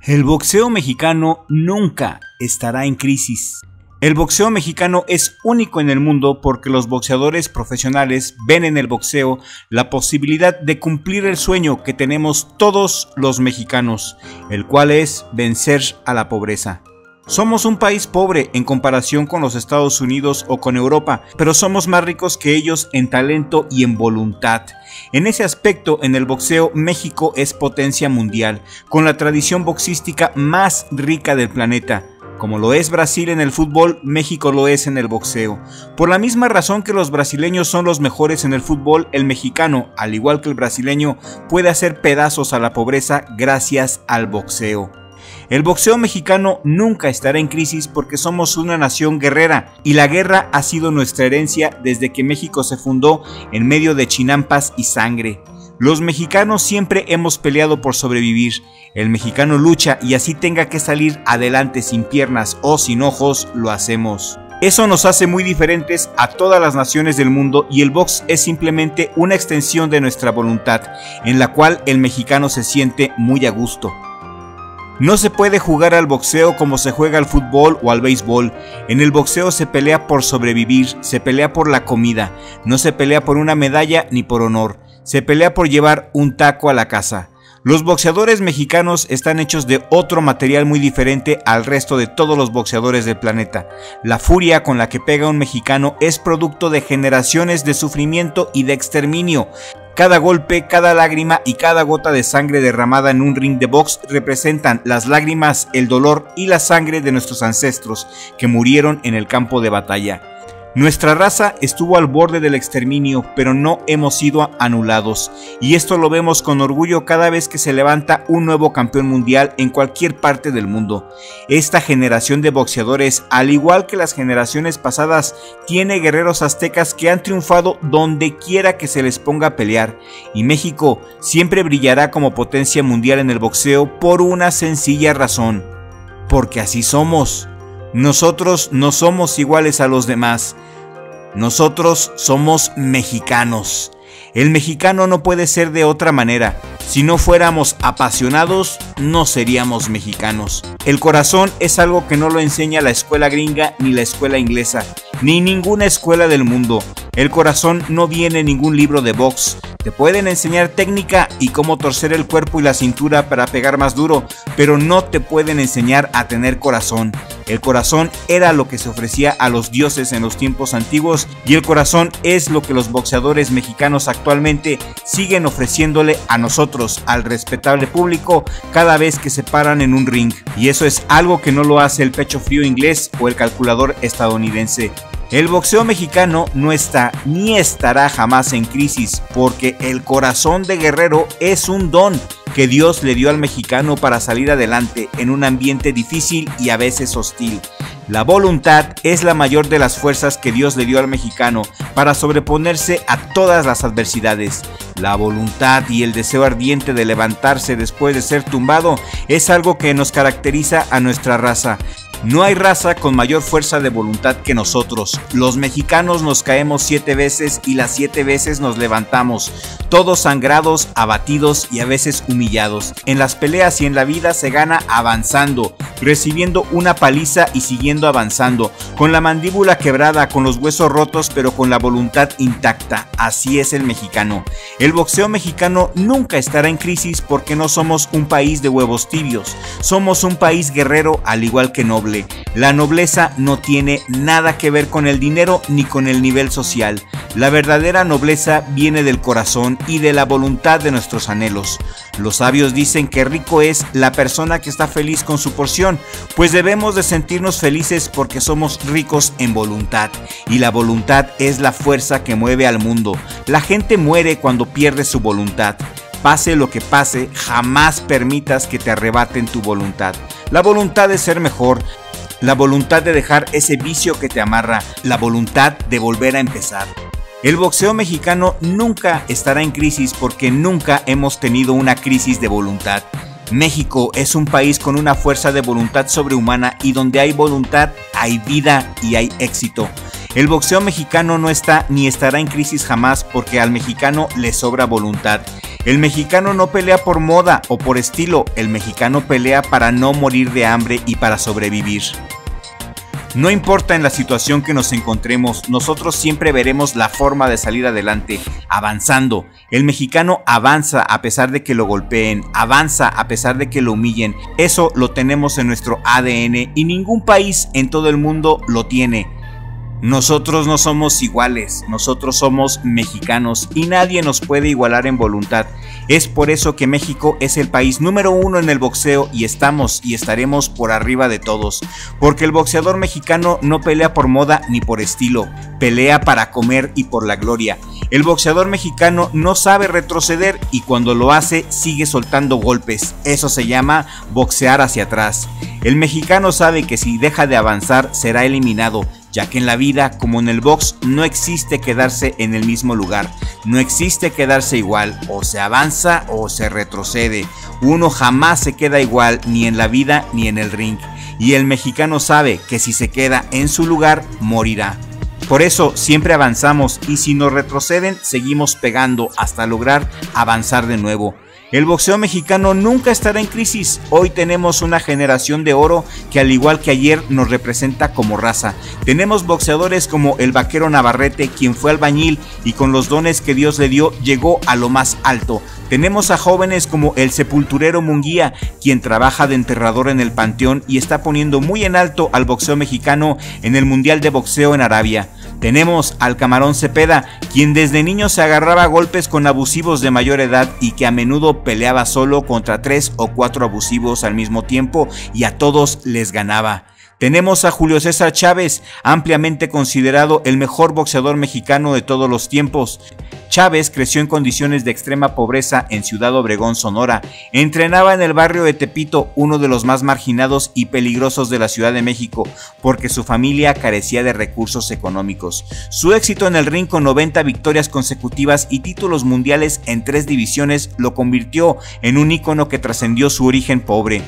El boxeo mexicano nunca estará en crisis. El boxeo mexicano es único en el mundo porque los boxeadores profesionales ven en el boxeo la posibilidad de cumplir el sueño que tenemos todos los mexicanos, el cual es vencer a la pobreza. Somos un país pobre en comparación con los Estados Unidos o con Europa, pero somos más ricos que ellos en talento y en voluntad. En ese aspecto, en el boxeo, México es potencia mundial, con la tradición boxística más rica del planeta. Como lo es Brasil en el fútbol, México lo es en el boxeo. Por la misma razón que los brasileños son los mejores en el fútbol, el mexicano, al igual que el brasileño, puede hacer pedazos a la pobreza gracias al boxeo. El boxeo mexicano nunca estará en crisis porque somos una nación guerrera y la guerra ha sido nuestra herencia desde que México se fundó en medio de chinampas y sangre. Los mexicanos siempre hemos peleado por sobrevivir. El mexicano lucha y así tenga que salir adelante sin piernas o sin ojos, lo hacemos. Eso nos hace muy diferentes a todas las naciones del mundo y el box es simplemente una extensión de nuestra voluntad, en la cual el mexicano se siente muy a gusto. No se puede jugar al boxeo como se juega al fútbol o al béisbol. En el boxeo se pelea por sobrevivir, se pelea por la comida, no se pelea por una medalla ni por honor, se pelea por llevar un taco a la casa. Los boxeadores mexicanos están hechos de otro material muy diferente al resto de todos los boxeadores del planeta. La furia con la que pega un mexicano es producto de generaciones de sufrimiento y de exterminio. Cada golpe, cada lágrima y cada gota de sangre derramada en un ring de box representan las lágrimas, el dolor y la sangre de nuestros ancestros que murieron en el campo de batalla. Nuestra raza estuvo al borde del exterminio, pero no hemos sido anulados, y esto lo vemos con orgullo cada vez que se levanta un nuevo campeón mundial en cualquier parte del mundo. Esta generación de boxeadores, al igual que las generaciones pasadas, tiene guerreros aztecas que han triunfado donde quiera que se les ponga a pelear, y México siempre brillará como potencia mundial en el boxeo por una sencilla razón: porque así somos. Nosotros no somos iguales a los demás. Nosotros somos mexicanos. El mexicano no puede ser de otra manera. Si no fuéramos apasionados, no seríamos mexicanos. El corazón es algo que no lo enseña la escuela gringa ni la escuela inglesa, ni ninguna escuela del mundo. El corazón no viene en ningún libro de box. Te pueden enseñar técnica y cómo torcer el cuerpo y la cintura para pegar más duro, pero no te pueden enseñar a tener corazón. El corazón era lo que se ofrecía a los dioses en los tiempos antiguos y el corazón es lo que los boxeadores mexicanos actualmente siguen ofreciéndole a nosotros, al respetable público, cada vez que se paran en un ring. Y eso es algo que no lo hace el pecho frío inglés o el calculador estadounidense. El boxeo mexicano no está ni estará jamás en crisis porque el corazón de guerrero es un don que Dios le dio al mexicano para salir adelante en un ambiente difícil y a veces hostil. La voluntad es la mayor de las fuerzas que Dios le dio al mexicano para sobreponerse a todas las adversidades. La voluntad y el deseo ardiente de levantarse después de ser tumbado es algo que nos caracteriza a nuestra raza. No hay raza con mayor fuerza de voluntad que nosotros. Los mexicanos nos caemos 7 veces y las 7 veces nos levantamos, todos sangrados, abatidos y a veces humillados. En las peleas y en la vida se gana avanzando, recibiendo una paliza y siguiendo avanzando, con la mandíbula quebrada, con los huesos rotos, pero con la voluntad intacta. Así es el mexicano. El boxeo mexicano nunca estará en crisis porque no somos un país de huevos tibios. Somos un país guerrero al igual que noble. La nobleza no tiene nada que ver con el dinero ni con el nivel social. La verdadera nobleza viene del corazón y de la voluntad de nuestros anhelos. Los sabios dicen que rico es la persona que está feliz con su porción, pues debemos de sentirnos felices porque somos ricos en voluntad. Y la voluntad es la fuerza que mueve al mundo. La gente muere cuando pierde su voluntad. Pase lo que pase, jamás permitas que te arrebaten tu voluntad. La voluntad de ser mejor, la voluntad de dejar ese vicio que te amarra, la voluntad de volver a empezar. El boxeo mexicano nunca estará en crisis porque nunca hemos tenido una crisis de voluntad. México es un país con una fuerza de voluntad sobrehumana y donde hay voluntad, hay vida y hay éxito. El boxeo mexicano no está ni estará en crisis jamás porque al mexicano le sobra voluntad. El mexicano no pelea por moda o por estilo, el mexicano pelea para no morir de hambre y para sobrevivir. No importa en la situación que nos encontremos, nosotros siempre veremos la forma de salir adelante, avanzando. El mexicano avanza a pesar de que lo golpeen, avanza a pesar de que lo humillen. Eso lo tenemos en nuestro ADN y ningún país en todo el mundo lo tiene. Nosotros no somos iguales, nosotros somos mexicanos y nadie nos puede igualar en voluntad. Es por eso que México es el país número 1 en el boxeo y estamos y estaremos por arriba de todos. Porque el boxeador mexicano no pelea por moda ni por estilo, pelea para comer y por la gloria. El boxeador mexicano no sabe retroceder y cuando lo hace sigue soltando golpes. Eso se llama boxear hacia atrás. El mexicano sabe que si deja de avanzar será eliminado, ya que en la vida, como en el box, no existe quedarse en el mismo lugar, no existe quedarse igual, o se avanza o se retrocede. Uno jamás se queda igual ni en la vida ni en el ring, y el mexicano sabe que si se queda en su lugar, morirá. Por eso siempre avanzamos y si nos retroceden, seguimos pegando hasta lograr avanzar de nuevo. El boxeo mexicano nunca estará en crisis. Hoy tenemos una generación de oro que al igual que ayer nos representa como raza. Tenemos boxeadores como el Vaquero Navarrete, quien fue albañil y con los dones que Dios le dio llegó a lo más alto. Tenemos a jóvenes como el Sepulturero Munguía, quien trabaja de enterrador en el Panteón y está poniendo muy en alto al boxeo mexicano en el Mundial de Boxeo en Arabia. Tenemos al Camarón Cepeda, quien desde niño se agarraba a golpes con abusivos de mayor edad y que a menudo peleaba solo contra 3 o 4 abusivos al mismo tiempo y a todos les ganaba. Tenemos a Julio César Chávez, ampliamente considerado el mejor boxeador mexicano de todos los tiempos. Chávez creció en condiciones de extrema pobreza en Ciudad Obregón, Sonora. Entrenaba en el barrio de Tepito, uno de los más marginados y peligrosos de la Ciudad de México, porque su familia carecía de recursos económicos. Su éxito en el ring con 90 victorias consecutivas y títulos mundiales en 3 divisiones lo convirtió en un ícono que trascendió su origen pobre.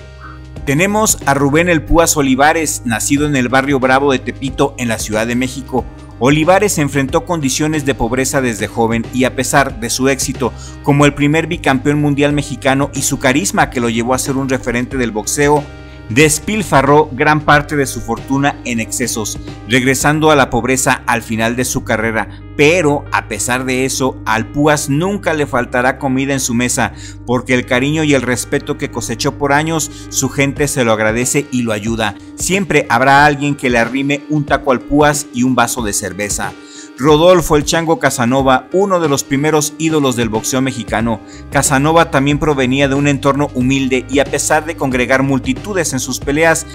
Tenemos a Rubén El Púas Olivares, nacido en el barrio Bravo de Tepito, en la Ciudad de México. Olivares enfrentó condiciones de pobreza desde joven y a pesar de su éxito como el primer bicampeón mundial mexicano y su carisma que lo llevó a ser un referente del boxeo, despilfarró gran parte de su fortuna en excesos, regresando a la pobreza al final de su carrera. Pero a pesar de eso, al Púas nunca le faltará comida en su mesa, porque el cariño y el respeto que cosechó por años, su gente se lo agradece y lo ayuda. Siempre habrá alguien que le arrime un taco al Púas y un vaso de cerveza. Rodolfo El Chango Casanova, uno de los primeros ídolos del boxeo mexicano. Casanova también provenía de un entorno humilde y a pesar de congregar multitudes en sus peleas,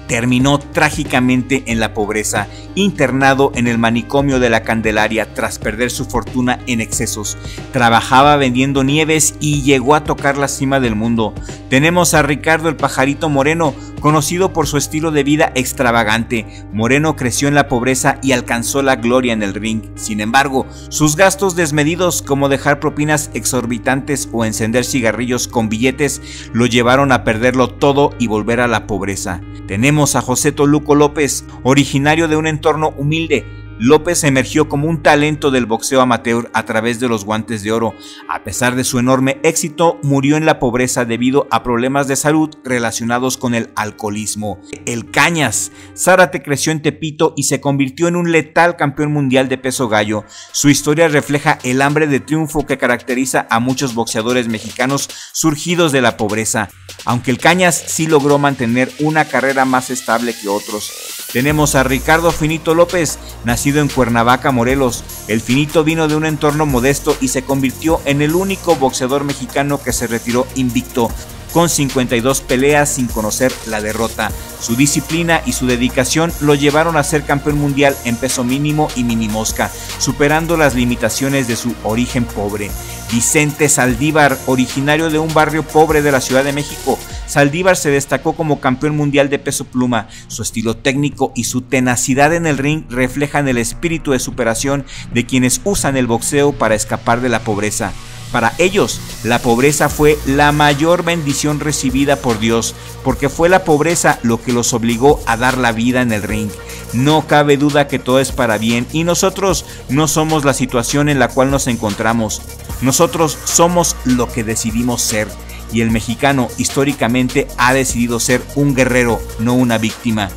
terminó trágicamente en la pobreza, internado en el manicomio de la Candelaria tras perder su fortuna en excesos. Trabajaba vendiendo nieves y llegó a tocar la cima del mundo. Tenemos a Ricardo el Pajarito Moreno, conocido por su estilo de vida extravagante. Moreno creció en la pobreza y alcanzó la gloria en el ring. Sin embargo, sus gastos desmedidos, como dejar propinas exorbitantes o encender cigarrillos con billetes, lo llevaron a perderlo todo y volver a la pobreza. Tenemos a José Toluco López, originario de un entorno humilde. López emergió como un talento del boxeo amateur a través de los guantes de oro. A pesar de su enorme éxito, murió en la pobreza debido a problemas de salud relacionados con el alcoholismo. El Cañas. Zárate creció en Tepito y se convirtió en un letal campeón mundial de peso gallo. Su historia refleja el hambre de triunfo que caracteriza a muchos boxeadores mexicanos surgidos de la pobreza. Aunque el Cañas sí logró mantener una carrera más estable que otros. Tenemos a Ricardo Finito López, nacido en Cuernavaca, Morelos. El Finito vino de un entorno modesto y se convirtió en el único boxeador mexicano que se retiró invicto, con 52 peleas sin conocer la derrota. Su disciplina y su dedicación lo llevaron a ser campeón mundial en peso mínimo y minimosca, superando las limitaciones de su origen pobre. Vicente Saldívar, originario de un barrio pobre de la Ciudad de México. Saldívar se destacó como campeón mundial de peso pluma. Su estilo técnico y su tenacidad en el ring reflejan el espíritu de superación de quienes usan el boxeo para escapar de la pobreza. Para ellos, la pobreza fue la mayor bendición recibida por Dios, porque fue la pobreza lo que los obligó a dar la vida en el ring. No cabe duda que todo es para bien y nosotros no somos la situación en la cual nos encontramos. Nosotros somos lo que decidimos ser, y el mexicano históricamente ha decidido ser un guerrero, no una víctima.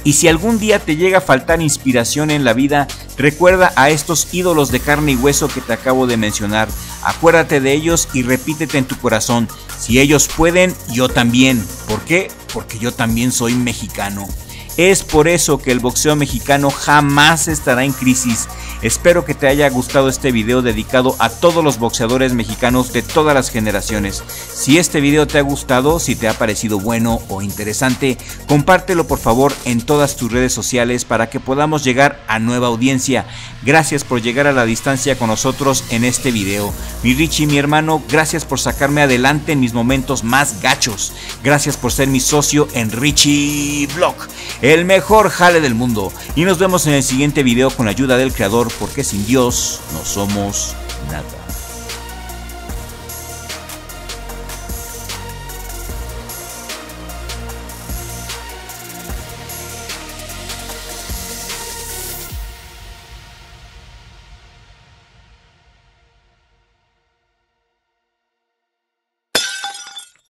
Y si algún día te llega a faltar inspiración en la vida, recuerda a estos ídolos de carne y hueso que te acabo de mencionar. Acuérdate de ellos y repítete en tu corazón: si ellos pueden, yo también. ¿Por qué? Porque yo también soy mexicano. Es por eso que el boxeo mexicano jamás estará en crisis. Espero que te haya gustado este video dedicado a todos los boxeadores mexicanos de todas las generaciones. Si este video te ha gustado, si te ha parecido bueno o interesante, compártelo por favor en todas tus redes sociales para que podamos llegar a nueva audiencia. Gracias por llegar a la distancia con nosotros en este video. Mi Richie, mi hermano, gracias por sacarme adelante en mis momentos más gachos. Gracias por ser mi socio en Richie Vlog, el mejor jale del mundo. Y nos vemos en el siguiente video con la ayuda del creador, porque sin Dios no somos nada.